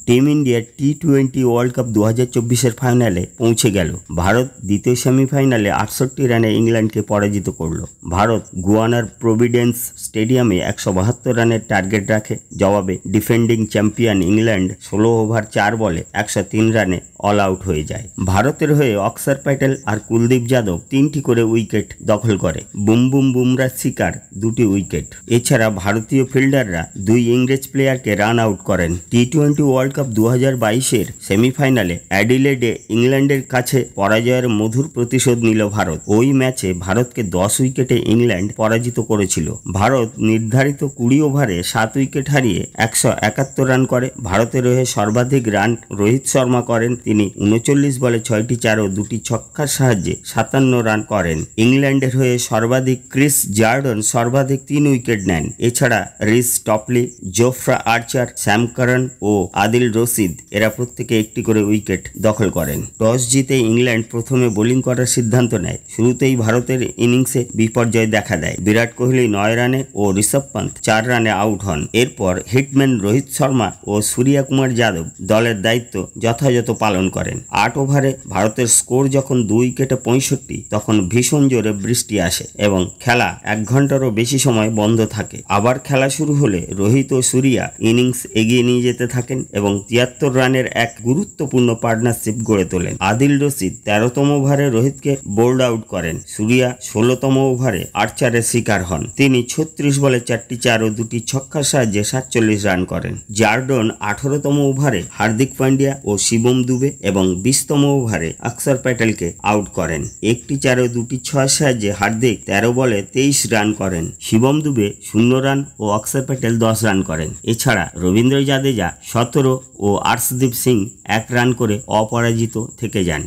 Team India টি-20 world cup 2024-এর ফাইনালে পৌঁছে গেল। ভারত দ্বিতীয় সেমিফাইনালে 68 রানে ইংল্যান্ডকে পরাজিত করল। ভারত গুয়ানার প্রভিডেন্স স্টেডিয়ামে 172 রানের টার্গেট রাখে। জবাবে ডিফেন্ডিং চ্যাম্পিয়ন ইংল্যান্ড 16 ওভার 4 বলে 103 রানে অল আউট হয়ে যায়। ভারতের হয়ে অক্ষর প্যাটেল আর কুলদীপ যাদব 3টি করে উইকেট দখল করে। বুমরার শিকার 2টি উইকেট। এছাড়া ভারতীয় ফিল্ডাররা 2 ইংরেজ প্লেয়ারকে রান আউট করেন। টি-20 ওয়ার্ল্ড কাপ 2022-এর সেমিফাইনালে অ্যাডিলেডে ইংল্যান্ডের কাছে পরাজয়ের মধুর প্রতিশোধ নিল ভারত। ওই ম্যাচে ভারতকে 10 উইকেটে ইংল্যান্ড পরাজিত করেছিল। ভারত নির্ধারিত 20 ওভারে 7 উইকেট হারিয়ে 171 রান করে। ভারতের হয়ে সর্বাধিক রান রোহিত শর্মা করেন। তিনি 39 বলে 6টি 4 ও 2টি ছক্কার সাহায্যে 57 রান করেন। ইংল্যান্ডের হয়ে সর্বাধিক ক্রিস জার্ডন সর্বাধিক 3 উইকেট নেন। এছাড়া Reece Topley, Jofra Archer, Sam কারন ও আদিল রশিদ এরা প্রত্যেকে একটি করে উইকেট দখল করেন। টস জিতে ইংল্যান্ড প্রথমে বোলিং করার সিদ্ধান্ত নেয়। শুরুতেই ভারতের ইনিংসে বিপর্যয় দেখা দেয়। বিরাট কোহলি 9 রানে ও ঋষভ পন্ত 4 রানে আউট হন। এরপর হিটম্যান রোহিত শর্মা ও সূর্যা কুমার যাদব দলের দায়িত্ব যথাযথ পালন করেন। 8 ওভারে ভারতের স্কোর যখন 2 উইকেটে 65, তখন ভীষণ জোরে বৃষ্টি আসে এবং খেলা 1 ঘন্টারও বেশি সময় বন্ধ থাকে। আবার খেলা শুরু হলে রোহিত ও সূর্যা ইনিংস এগিয়ে নিয়ে যেতে থাকেন এবং 73 রানের এক গুরুত্বপূর্ণ পার্টনারশিপ গড়ে তোলেন। আদিল রশিদ 13তম ওভারে রোহিতকে বোল্ড আউট করেন। সূর্যা 16তম ওভারে আর্চারের শিকার হন। তিনি 36 বলে 4টি 4 ও 2টি ছক্কার সাহায্যে 47 রান করেন। জার্ডন 18তম ওভারে হার্দিক পান্ডিয়া ও শিবম দুবে এবং 20তম ওভারে অক্ষর প্যাটেলকে আউট করেন। 1টি 4 ও 2টি 6 সাহায্যে হার্দিক 13 বলে 23 রান করেন। শিবম দুবে 0 রান ও অক্ষর প্যাটেল 10 রান করেন। এছাড়া রবীন্দ্র জাদেজা 17 ও আর্শদীপ সিং 1 রান করে অপরাজিত থেকে যান।